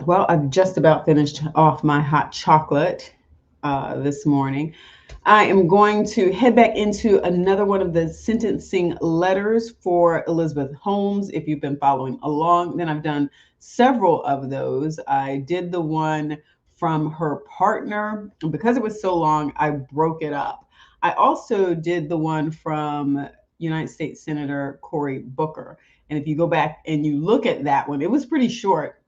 Well, I've just about finished off my hot chocolate this morning. I am going to head back into another one of the sentencing letters for Elizabeth Holmes. If you've been following along, then I've done several of those. I did the one from her partner, and because it was so long, I broke it up. I also did the one from United States Senator Cory Booker. And if you go back and you look at that one, it was pretty short.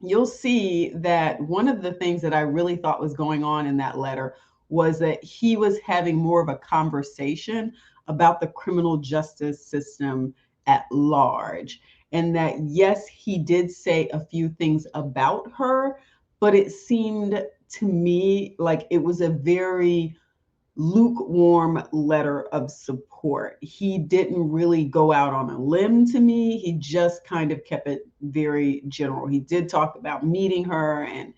You'll see that one of the things that I really thought was going on in that letter was that he was having more of a conversation about the criminal justice system at large. And that, yes, he did say a few things about her, but it seemed to me like it was a very lukewarm letter of support. He didn't really go out on a limb to me. He just kind of kept it very general. He did talk about meeting her and,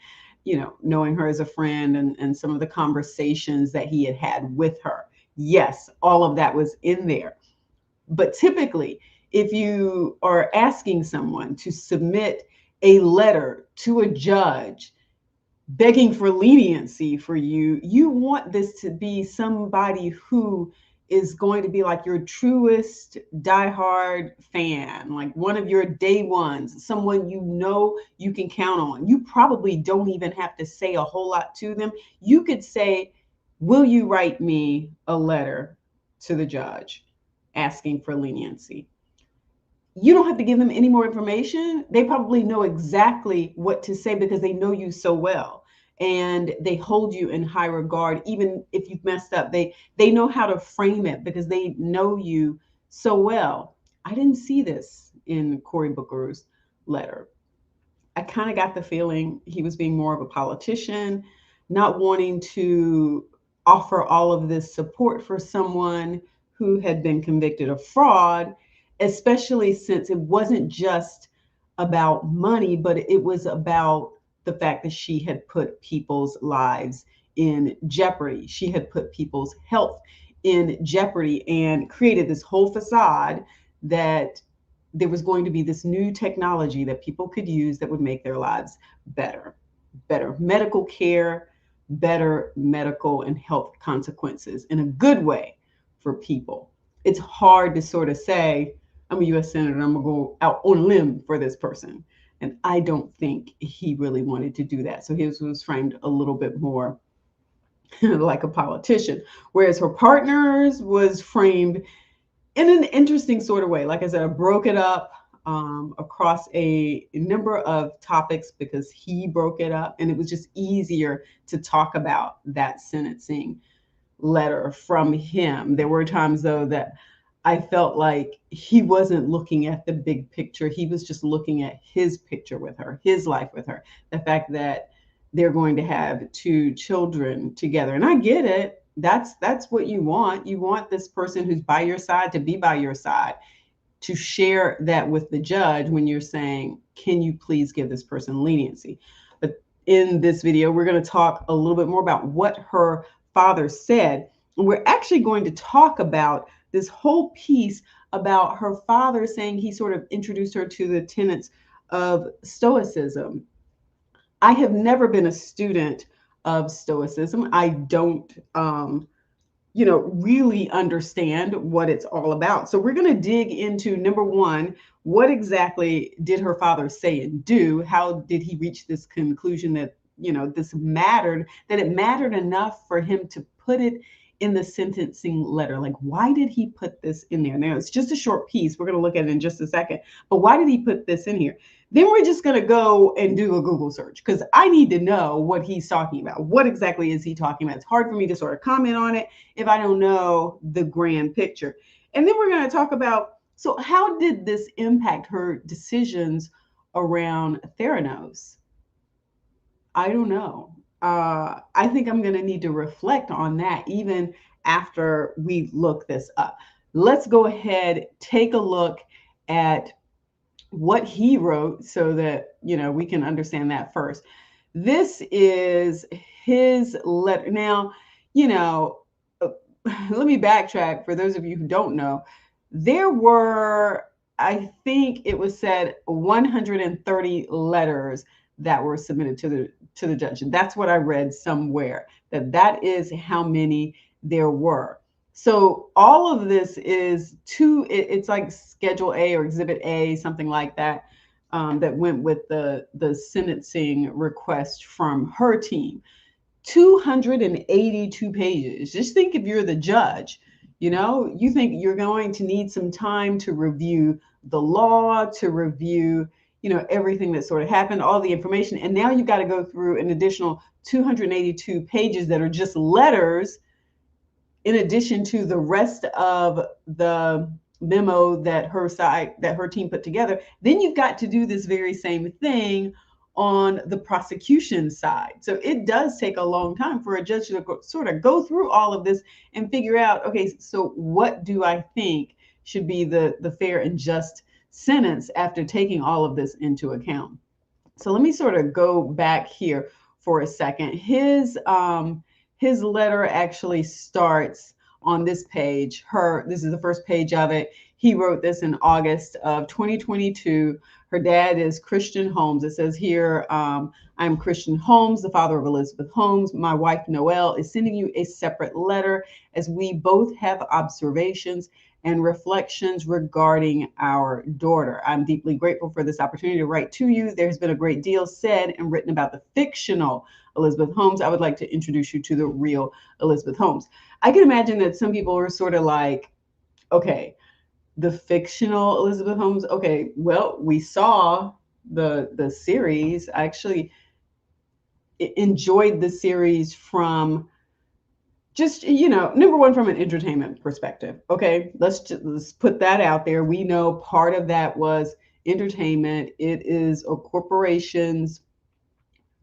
knowing her as a friend and some of the conversations that he had had with her. Yes, all of that was in there. But typically, if you are asking someone to submit a letter to a judge begging for leniency for you, you want this to be somebody who is going to be like your truest diehard fan, like one of your day ones, someone you can count on. You probably don't even have to say a whole lot to them. You could say, will you write me a letter to the judge asking for leniency? You don't have to give them any more information. They probably know exactly what to say because they know you so well, and they hold you in high regard. Even if you've messed up, they know how to frame it because they know you so well. I didn't see this in Cory Booker's letter. I kind of got the feeling he was being more of a politician, not wanting to offer all of this support for someone who had been convicted of fraud, especially since it wasn't just about money, but it was about the fact that she had put people's lives in jeopardy. She had put people's health in jeopardy and created this whole facade that there was going to be this new technology that people could use that would make their lives better. Better medical care, better medical and health consequences in a good way for people. It's hard to sort of say, I'm a US Senator and I'm going to go out on a limb for this person. And I don't think he really wanted to do that. So his was framed a little bit more like a politician, whereas her partner's was framed in an interesting sort of way. Like I said, I broke it up across a number of topics because he broke it up, and it was just easier to talk about that sentencing letter from him. There were times, though, that I felt like he wasn't looking at the big picture. He was just looking at his picture with her, his life with her, the fact that they're going to have two children together. And I get it. That's what you want. You want this person who's by your side to be by your side, to share that with the judge when you're saying, can you please give this person leniency? But in this video, we're going to talk a little bit more about what her father said. And we're actually going to talk about this whole piece about her father saying he sort of introduced her to the tenets of Stoicism. I have never been a student of Stoicism. I don't, really understand what it's all about. So we're going to dig into, number one, what exactly did her father say and do? How did he reach this conclusion that, this mattered, that it mattered enough for him to put it in the sentencing letter? Like, why did he put this in there? Now, it's just a short piece. We're going to look at it in just a second. But why did he put this in here? Then we're just going to go and do a Google search because I need to know what he's talking about. What exactly is he talking about? It's hard for me to sort of comment on it if I don't know the grand picture. And then we're going to talk about, so how did this impact her decisions around Theranos? I don't know. I think I'm going to need to reflect on that even after we look this up. Let's go ahead, take a look at what he wrote so that, we can understand that first. This is his letter. Now, let me backtrack for those of you who don't know. There were, I think it was said, 130 letters that were submitted to the judge. And that's what I read somewhere, that is how many there were. So all of this is it's like Schedule A or Exhibit A, something like that, that went with the sentencing request from her team. 282 pages. Just think if you're the judge, you think you're going to need some time to review the law, to review, everything that sort of happened, all the information. And now you've got to go through an additional 282 pages that are just letters, in addition to the rest of the memo that her team put together. Then you've got to do this very same thing on the prosecution side. So it does take a long time for a judge to sort of go through all of this and figure out, okay, so what do I think should be the fair and just sentence after taking all of this into account? So let me sort of go back here for a second. His letter actually starts on this page. This is the first page of it. He wrote this in August of 2022. Her dad is Christian Holmes. It says here, I'm Christian Holmes, the father of Eliabeth Holmes. My wife, Noelle, is sending you a separate letter as we both have observations and reflections regarding our daughter. I'm deeply grateful for this opportunity to write to you. There's been a great deal said and written about the fictional Eliabeth Holmes. I would like to introduce you to the real Eliabeth Holmes. I can imagine that some people are sort of like, okay, the fictional Eliabeth Holmes. Okay, well, we saw the series. I actually enjoyed the series from just, number one, from an entertainment perspective. Okay, let's put that out there. We know part of that was entertainment. It is a corporation's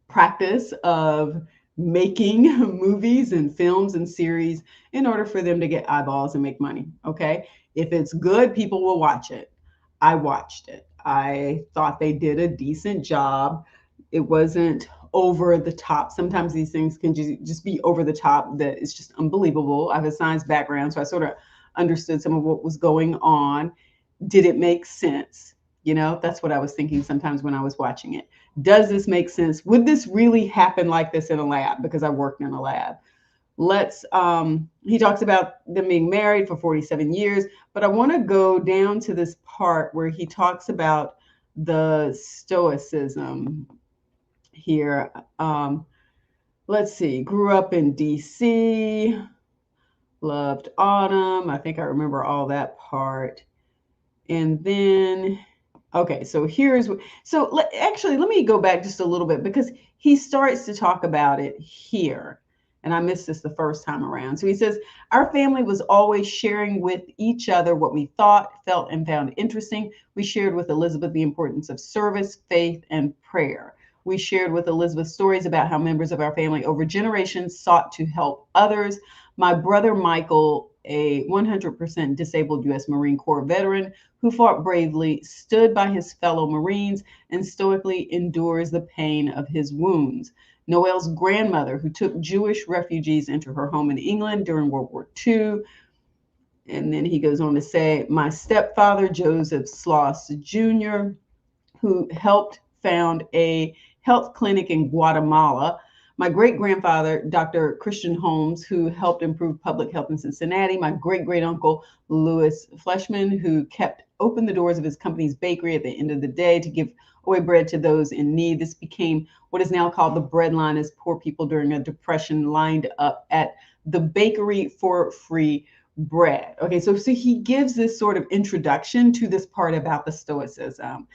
practice of making movies and films and series in order for them to get eyeballs and make money. Okay, if it's good, people will watch it. I watched it. I thought they did a decent job. It wasn't over the top. Sometimes these things can just be over the top, that it's just unbelievable. I have a science background, so I sort of understood some of what was going on. Did it make sense? That's what I was thinking sometimes when I was watching it. Does this make sense? Would this really happen like this in a lab? Because I worked in a lab. He talks about them being married for 47 years, but I want to go down to this part where he talks about the Stoicism here. Let's see, grew up in DC, loved autumn. I think I remember all that part. And then, okay, so actually, let me go back just a little bit, because he starts to talk about it here. And I missed this the first time around. So he says, our family was always sharing with each other what we thought, felt, and found interesting. We shared with Eliabeth the importance of service, faith, and prayer. We shared with Eliabeth stories about how members of our family over generations sought to help others. My brother Michael, a 100% disabled U.S. Marine Corps veteran who fought bravely, stood by his fellow Marines and stoically endures the pain of his wounds. Noelle's grandmother, who took Jewish refugees into her home in England during World War II. And then he goes on to say, my stepfather, Joseph Sloss Jr., who helped found a health clinic in Guatemala. My great-grandfather, Dr. Christian Holmes, who helped improve public health in Cincinnati. My great-great-uncle, Louis Fleshman, who kept open the doors of his company's bakery at the end of the day to give away bread to those in need. This became what is now called the bread line, as poor people during a depression lined up at the bakery for free bread. Okay, so he gives this sort of introduction to this part about the Stoicism.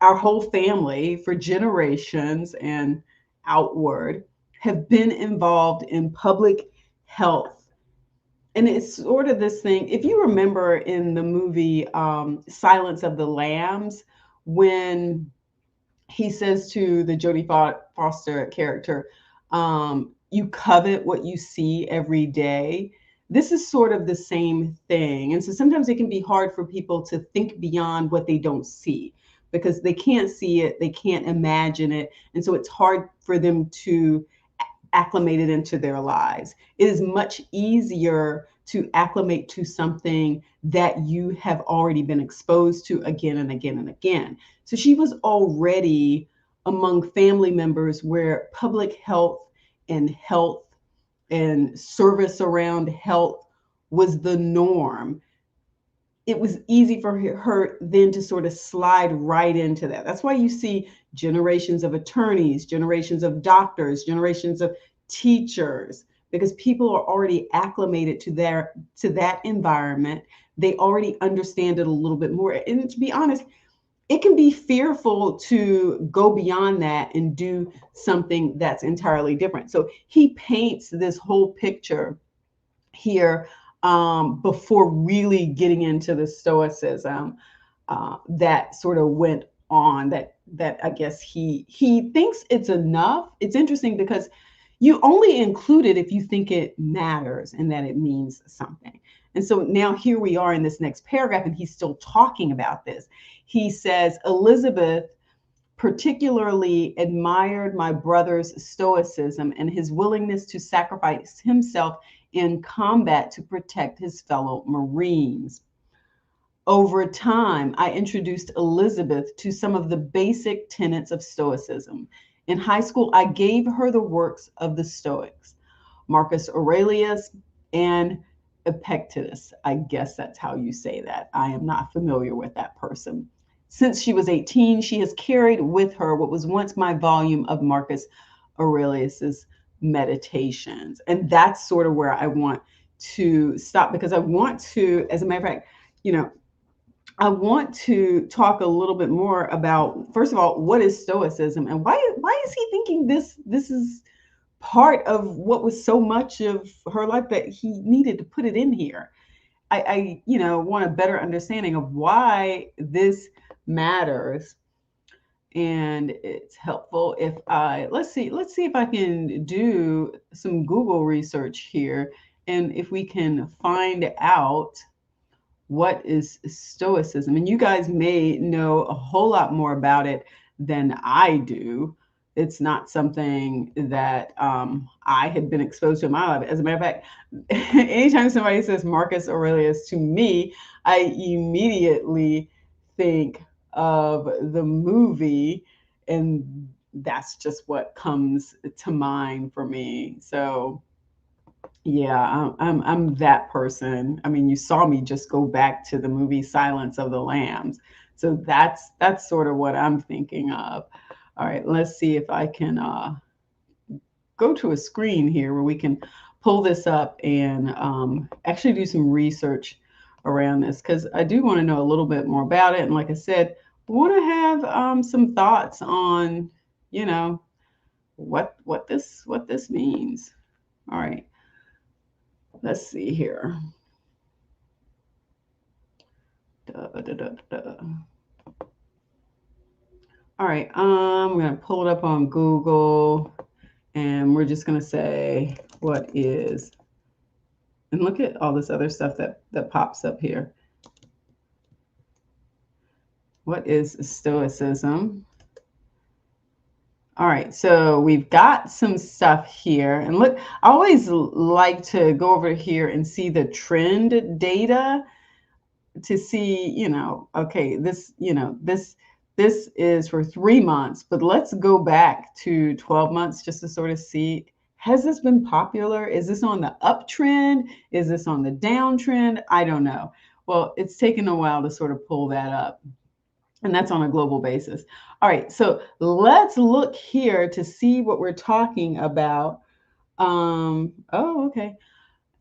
Our whole family for generations and outward have been involved in public health. And it's sort of this thing, if you remember in the movie Silence of the Lambs, when he says to the Jodie Foster character, you covet what you see every day. This is sort of the same thing. And so sometimes it can be hard for people to think beyond what they don't see, because they can't see it, they can't imagine it. And so it's hard for them to acclimate it into their lives. It is much easier to acclimate to something that you have already been exposed to again and again and again. So she was already among family members where public health and service around health was the norm, it was easy for her then to sort of slide right into that. That's why you see generations of attorneys, generations of doctors, generations of teachers, because people are already acclimated to that environment. They already understand it a little bit more. And to be honest, it can be fearful to go beyond that and do something that's entirely different. So he paints this whole picture here, before really getting into the Stoicism that sort of went on. That I guess he thinks it's enough. It's interesting because you only include it if you think it matters and that it means something. And so now here we are in this next paragraph, and he's still talking about this. He says, Eliabeth particularly admired my brother's stoicism and his willingness to sacrifice himself in combat to protect his fellow Marines. Over time, I introduced Eliabeth to some of the basic tenets of Stoicism. In high school, I gave her the works of the Stoics, Marcus Aurelius and Epictetus. I guess that's how you say that. I am not familiar with that person. Since she was 18, she has carried with her what was once my volume of Marcus Aurelius's Meditations. And that's sort of where I want to stop, because I want to, as a matter of fact, I want to talk a little bit more about, first of all, what is Stoicism and why is he thinking this is part of what was so much of her life that he needed to put it in here. I want a better understanding of why this matters. And it's helpful if let's see if I can do some Google research here, and if we can find out what is Stoicism. And you guys may know a whole lot more about it than I do. It's not something that I had been exposed to in my life. As a matter of fact, anytime somebody says Marcus Aurelius to me, I immediately think of the movie, and that's just what comes to mind for me. So yeah, I'm that person. I mean, you saw me just go back to the movie Silence of the Lambs. So that's sort of what I'm thinking of. All right, let's see if I can go to a screen here where we can pull this up and actually do some research around this, because I do want to know a little bit more about it. And like I said, I want to have some thoughts on, what this means. All right. Let's see here. All right, I'm going to pull it up on Google, and we're just going to say, what is, and look at all this other stuff that pops up here. What is Stoicism? All right, so we've got some stuff here. And look, I always like to go over here and see the trend data to see, okay, this is for 3 months, but let's go back to 12 months just to sort of see, has this been popular? Is this on the uptrend? Is this on the downtrend? I don't know. Well, it's taken a while to sort of pull that up. And that's on a global basis. All right, so let's look here to see what we're talking about. Oh, okay.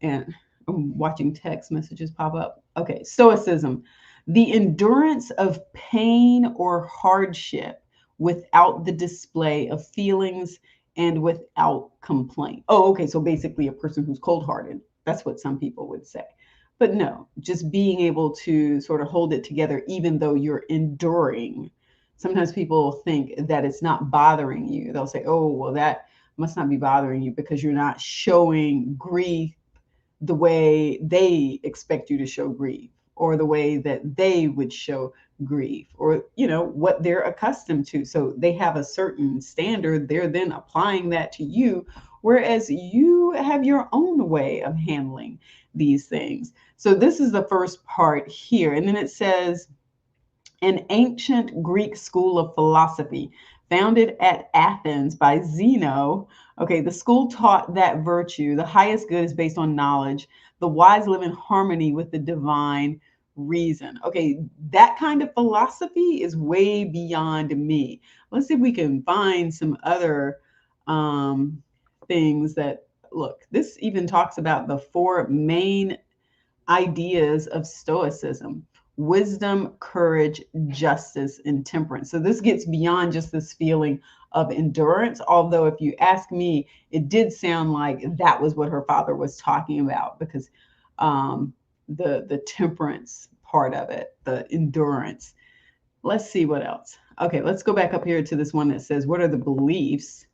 And I'm watching text messages pop up. Okay, Stoicism, the endurance of pain or hardship without the display of feelings and without complaint. Oh, okay, so basically a person who's cold-hearted. That's what some people would say. But no, just being able to sort of hold it together even though you're enduring. Sometimes people think that it's not bothering you. They'll say, oh, well, that must not be bothering you because you're not showing grief the way they expect you to show grief, or the way that they would show grief, or what they're accustomed to. So they have a certain standard, they're then applying that to you, whereas you have your own way of handling these things. So this is the first part here. And then it says, an ancient Greek school of philosophy founded at Athens by Zeno. Okay, the school taught that virtue, the highest good, is based on knowledge. The wise live in harmony with the divine reason. Okay, that kind of philosophy is way beyond me. Let's see if we can find some other things that look. This even talks about the four main ideas of Stoicism: wisdom, courage, justice, and temperance. So this gets beyond just this feeling of endurance. Although, if you ask me, it did sound like that was what her father was talking about, because the temperance part of it, the endurance. Let's see what else. Okay, let's go back up here to this one that says, what are the beliefs?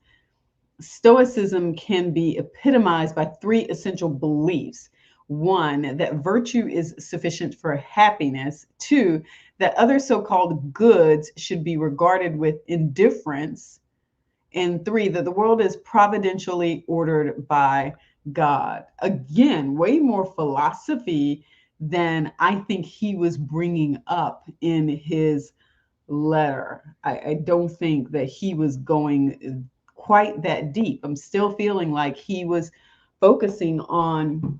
Stoicism can be epitomized by three essential beliefs. One, that virtue is sufficient for happiness. Two, that other so-called goods should be regarded with indifference. And three, that the world is providentially ordered by God. Again, way more philosophy than I think he was bringing up in his letter. I don't think that he was going quite that deep. I'm still feeling like he was focusing on,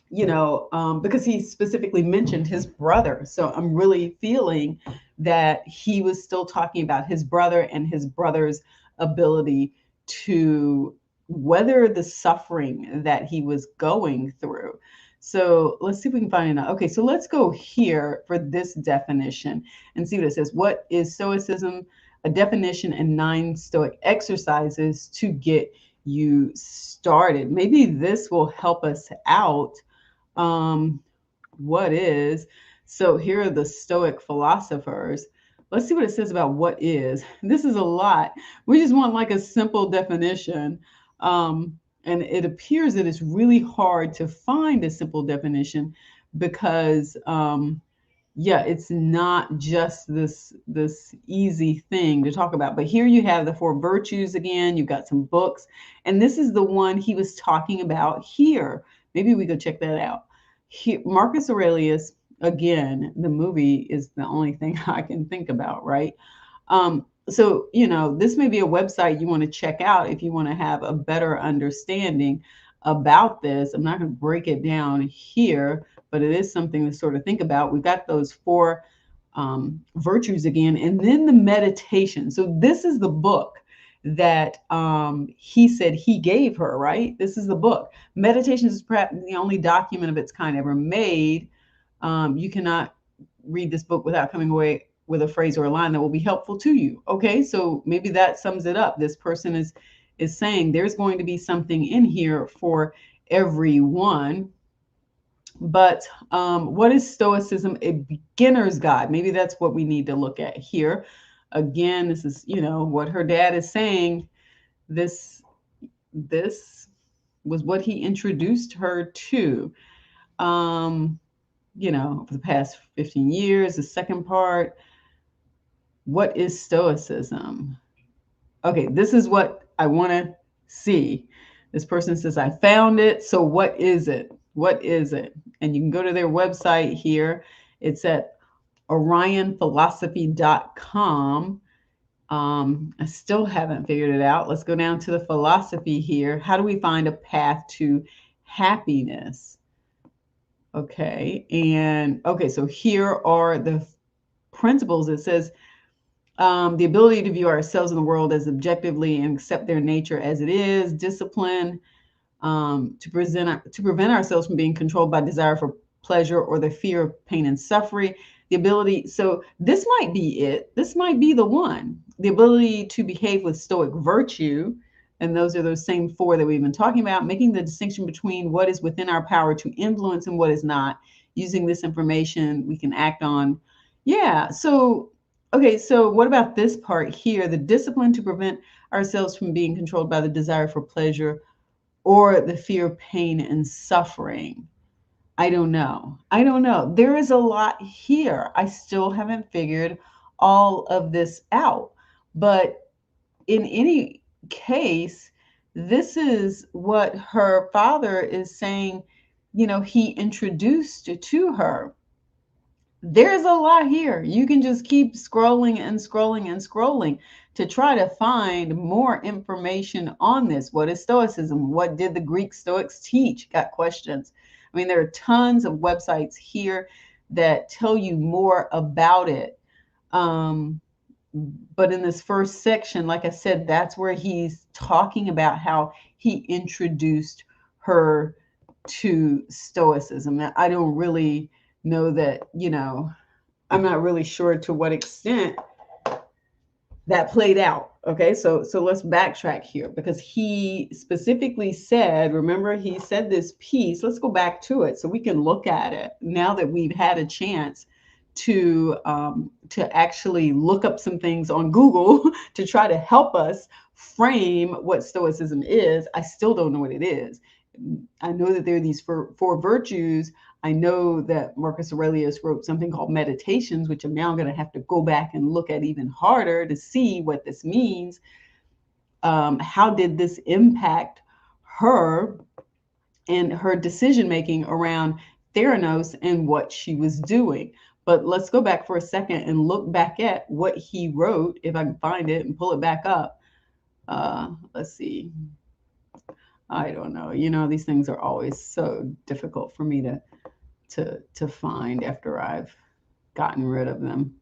because he specifically mentioned his brother. So I'm really feeling that he was still talking about his brother and his brother's ability to weather the suffering that he was going through. So let's see if we can find it. Okay, so let's go here for this definition and see what it says. What is Stoicism? A definition and 9 Stoic exercises to get you started. Maybe this will help us out. What is? So here are the Stoic philosophers. Let's see what it says about what is. This is a lot. We just want like a simple definition. And it appears that it's really hard to find a simple definition because, yeah, it's not just this easy thing to talk about. But here you have the 4 virtues again. You've got some books. And this is the one he was talking about here. Maybe we could check that out. Marcus Aurelius, again, the movie is the only thing I can think about, right? So, this may be a website you want to check out if you want to have a better understanding about this. I'm not going to break it down here, but it is something to sort of think about. We've got those 4 virtues again, and then the meditation. So this is the book that he said he gave her, right? This is the book. Meditations is perhaps the only document of its kind ever made. You cannot read this book without coming away with a phrase or a line that will be helpful to you. Okay, so maybe that sums it up. This person is saying there's going to be something in here for everyone. But what is Stoicism? A beginner's guide. Maybe that's what we need to look at here. Again, this is, what her dad is saying. This was what he introduced her to. For the past 15 years. The second part, what is Stoicism? Okay, this is what I want to see. This person says, I found it. So what is it? What is it? And you can go to their website here. It's at orionphilosophy.com. I still haven't figured it out. Let's go down to the philosophy here. How do we find a path to happiness? Okay, so here are the principles. It says the ability to view ourselves in the world as objectively and accept their nature as it is, discipline, to prevent ourselves from being controlled by desire for pleasure or the fear of pain and suffering, the ability, so this might be it, this might be the one, the ability to behave with stoic virtue. And those are those same 4 that we've been talking about, making the distinction between what is within our power to influence and what is not. Using this information, we can act on. Yeah. So, okay. So what about this part here? The discipline to prevent ourselves from being controlled by the desire for pleasure or the fear of pain and suffering. I don't know. There is a lot here. I still haven't figured all of this out. But in any case, this is what her father is saying, he introduced to her. There's a lot here. You can just keep scrolling and scrolling and scrolling to try to find more information on this. What is Stoicism? What did the Greek Stoics teach? Got questions. I mean, there are tons of websites here that tell you more about it. But in this first section, like I said, that's where he's talking about how he introduced her to Stoicism. Now, I don't really know that, I'm not really sure to what extent that played out. Okay, so let's backtrack here, because he specifically said, remember, he said this piece. Let's go back to it so we can look at it now that we've had a chance to actually look up some things on Google to try to help us frame what Stoicism is. I still don't know what it is. I know that there are these four virtues. I know that Marcus Aurelius wrote something called Meditations, which I'm now going to have to go back and look at even harder to see what this means. How did this impact her and her decision-making around Theranos and what she was doing? But let's go back for a second and look back at what he wrote, if I can find it and pull it back up. Let's see. I don't know. These things are always so difficult for me to find after I've gotten rid of them.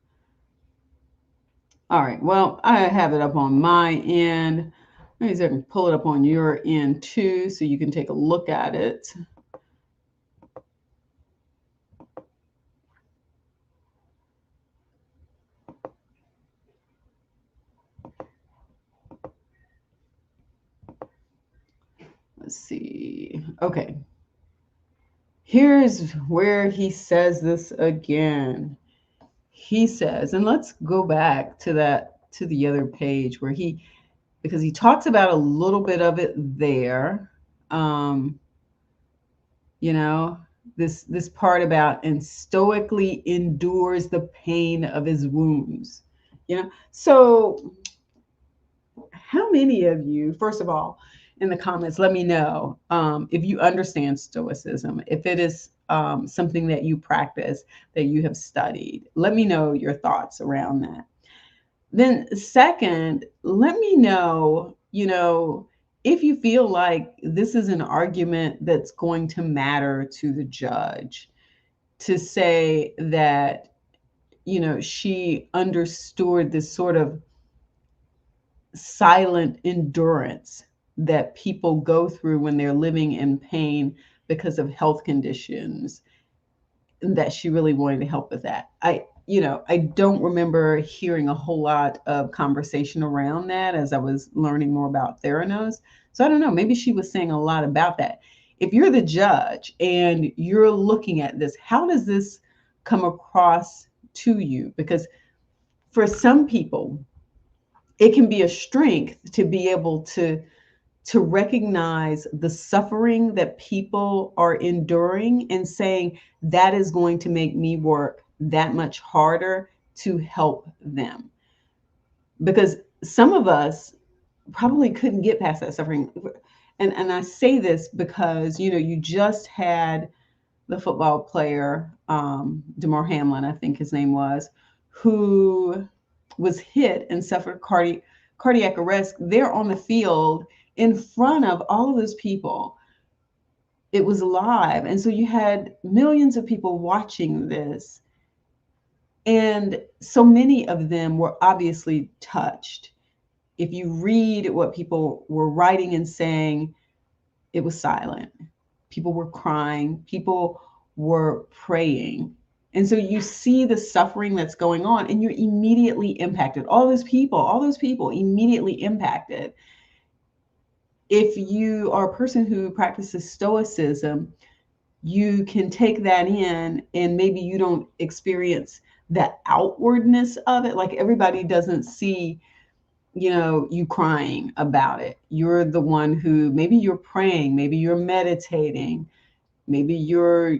All right. Well, I have it up on my end. Maybe I can pull it up on your end too, so you can take a look at it. Let's see. Okay. Here's where he says this again. He says, and let's go back to the other page where because he talks about a little bit of it there. This part about, and stoically endures the pain of his wounds. So how many of you, first of all, in the comments, let me know if you understand Stoicism, if it is something that you practice, that you have studied. Let me know your thoughts around that. Then second, let me know, if you feel like this is an argument that's going to matter to the judge, to say that, she understood this sort of silent endurance that people go through when they're living in pain because of health conditions, and that she really wanted to help with that. I don't remember hearing a whole lot of conversation around that as I was learning more about Theranos. So I don't know, maybe she was saying a lot about that. If you're the judge and you're looking at this, how does this come across to you? Because for some people, it can be a strength to be able to recognize the suffering that people are enduring and saying that is going to make me work that much harder to help them. Because some of us probably couldn't get past that suffering. And I say this because, you just had the football player, Damar Hamlin, I think his name was, who was hit and suffered cardiac arrest there on the field in front of all of those people. It was live. And so you had millions of people watching this. And so many of them were obviously touched. If you read what people were writing and saying, it was silent. People were crying. People were praying. And so you see the suffering that's going on, and you're immediately impacted. All those people immediately impacted. If you are a person who practices Stoicism, you can take that in, and maybe you don't experience that outwardness of it. Like everybody doesn't see, you crying about it. You're the one who, maybe you're praying, maybe you're meditating, maybe you're,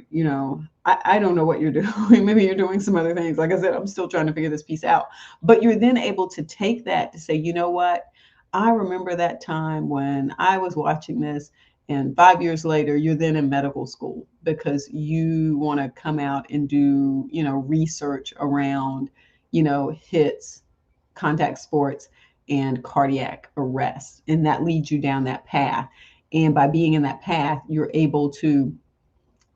I don't know what you're doing. Maybe you're doing some other things. Like I said, I'm still trying to figure this piece out. But you're then able to take that to say, you know what? I remember that time when I was watching this, and 5 years later, you're then in medical school because you want to come out and do, research around, hits, contact sports, and cardiac arrest. And that leads you down that path. And by being in that path, you're able to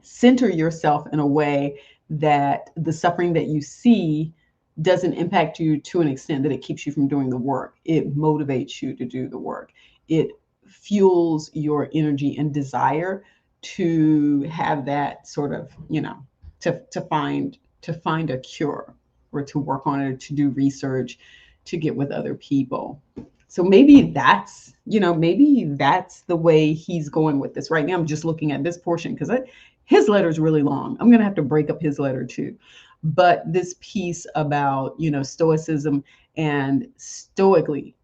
center yourself in a way that the suffering that you see doesn't impact you to an extent that it keeps you from doing the work. It motivates you to do the work. It fuels your energy and desire to have that sort of, to find a cure, or to work on it, to do research, to get with other people. So maybe that's the way he's going with this. Right now, I'm just looking at this portion because his letter is really long. I'm going to have to break up his letter too. But this piece about, stoicism and stoically,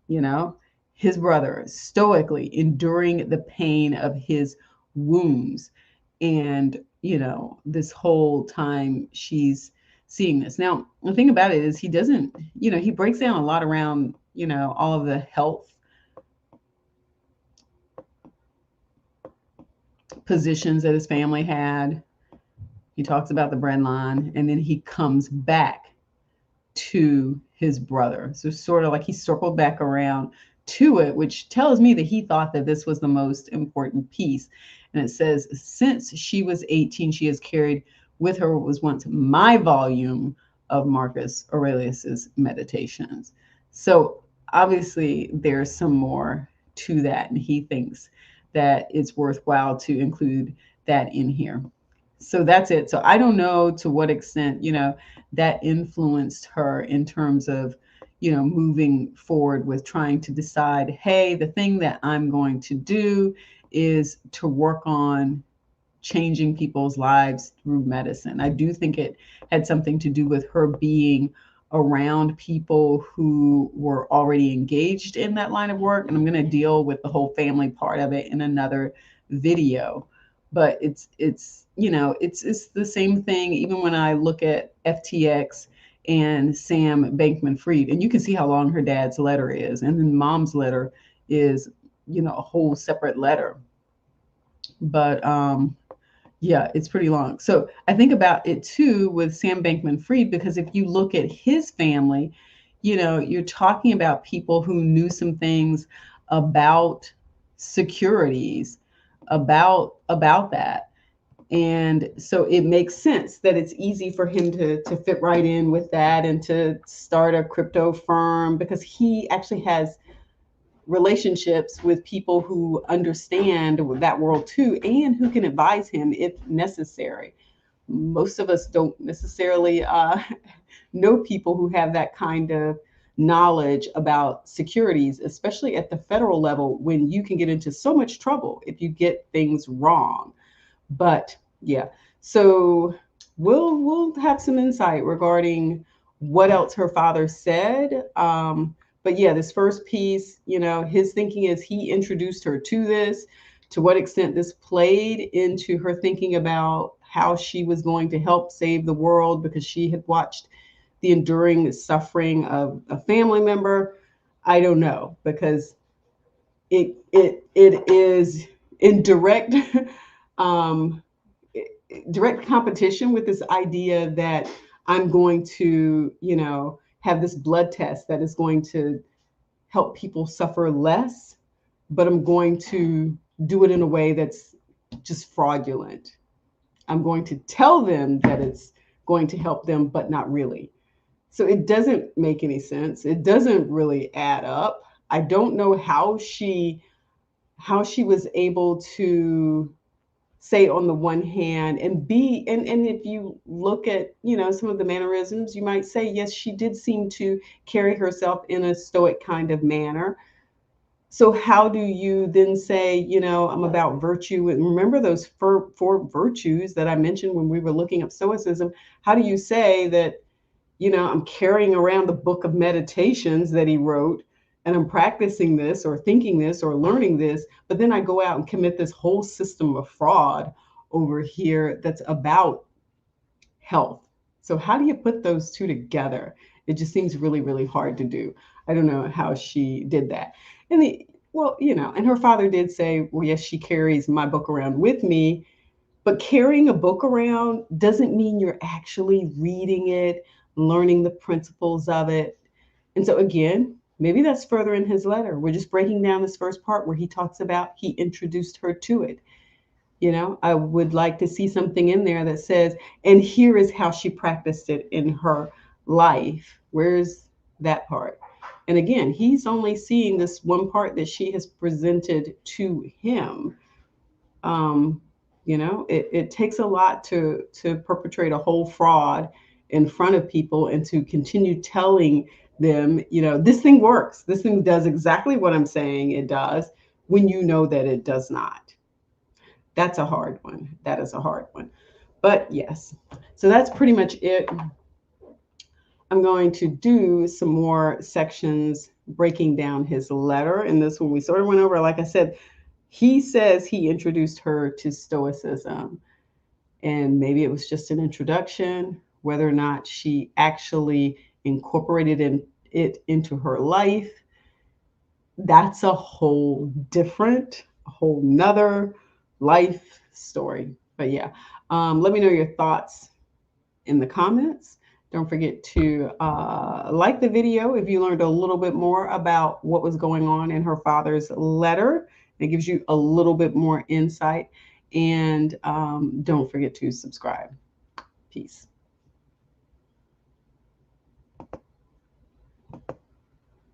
his brother stoically enduring the pain of his wounds. And, this whole time she's seeing this. Now, the thing about it is he doesn't, he breaks down a lot around, all of the health positions that his family had. He talks about the bread line, and then he comes back to his brother. So sort of like he circled back around to it, which tells me that he thought that this was the most important piece. And it says, since she was 18, she has carried with her what was once my volume of Marcus Aurelius's Meditations. So obviously there's some more to that, and he thinks that it's worthwhile to include that in here. So that's it. So I don't know to what extent, that influenced her in terms of, moving forward with trying to decide, hey, the thing that I'm going to do is to work on changing people's lives through medicine. I do think it had something to do with her being around people who were already engaged in that line of work. And I'm going to deal with the whole family part of it in another video. But it's the same thing. Even when I look at FTX and Sam Bankman-Fried, and you can see how long her dad's letter is, and then mom's letter is, a whole separate letter. But yeah, it's pretty long. So I think about it too with Sam Bankman-Fried, because if you look at his family, you're talking about people who knew some things about securities, about that. And so it makes sense that it's easy for him to fit right in with that and to start a crypto firm, because he actually has relationships with people who understand that world too, and who can advise him if necessary. Most of us don't necessarily know people who have that kind of knowledge about securities, especially at the federal level, when you can get into so much trouble if you get things wrong. But yeah, so we'll have some insight regarding what else her father said. But yeah, this first piece, his thinking is he introduced her to this, to what extent this played into her thinking about how she was going to help save the world, because she had watched the enduring suffering of a family member. I don't know, because it is in direct direct competition with this idea that I'm going to, have this blood test that is going to help people suffer less, but I'm going to do it in a way that's just fraudulent. I'm going to tell them that it's going to help them, but not really. So it doesn't make any sense. It doesn't really add up. I don't know how she was able to say on the one hand and be, and if you look at, some of the mannerisms, you might say, yes, she did seem to carry herself in a stoic kind of manner. So how do you then say, I'm about virtue? And remember those four virtues that I mentioned when we were looking up Stoicism. How do you say that, I'm carrying around the book of meditations that he wrote, and I'm practicing this or thinking this or learning this, but then I go out and commit this whole system of fraud over here that's about health? So how do you put those two together? It just seems really, really hard to do. I don't know how she did that. And and her father did say, well, yes, she carries my book around with me, but carrying a book around doesn't mean you're actually reading it, learning the principles of it. And so again, Maybe that's further in his letter. We're just breaking down this first part where he talks about he introduced her to it. I would like to see something in there that says, and here is how she practiced it in her life. Where's that part? And again, he's only seeing this one part that she has presented to him. Um, it takes a lot to perpetrate a whole fraud in front of people and to continue telling them, this thing works. This thing does exactly what I'm saying it does, when you know that it does not. That's a hard one. That is a hard one. But yes, so that's pretty much it. I'm going to do some more sections breaking down his letter. And this one we sort of went over. Like I said, he says he introduced her to Stoicism. And maybe it was just an introduction. Whether or not she actually incorporated it into her life, that's a whole nother life story. But yeah, let me know your thoughts in the comments. Don't forget to like the video if you learned a little bit more about what was going on in her father's letter. It gives you a little bit more insight. And don't forget to subscribe. Peace.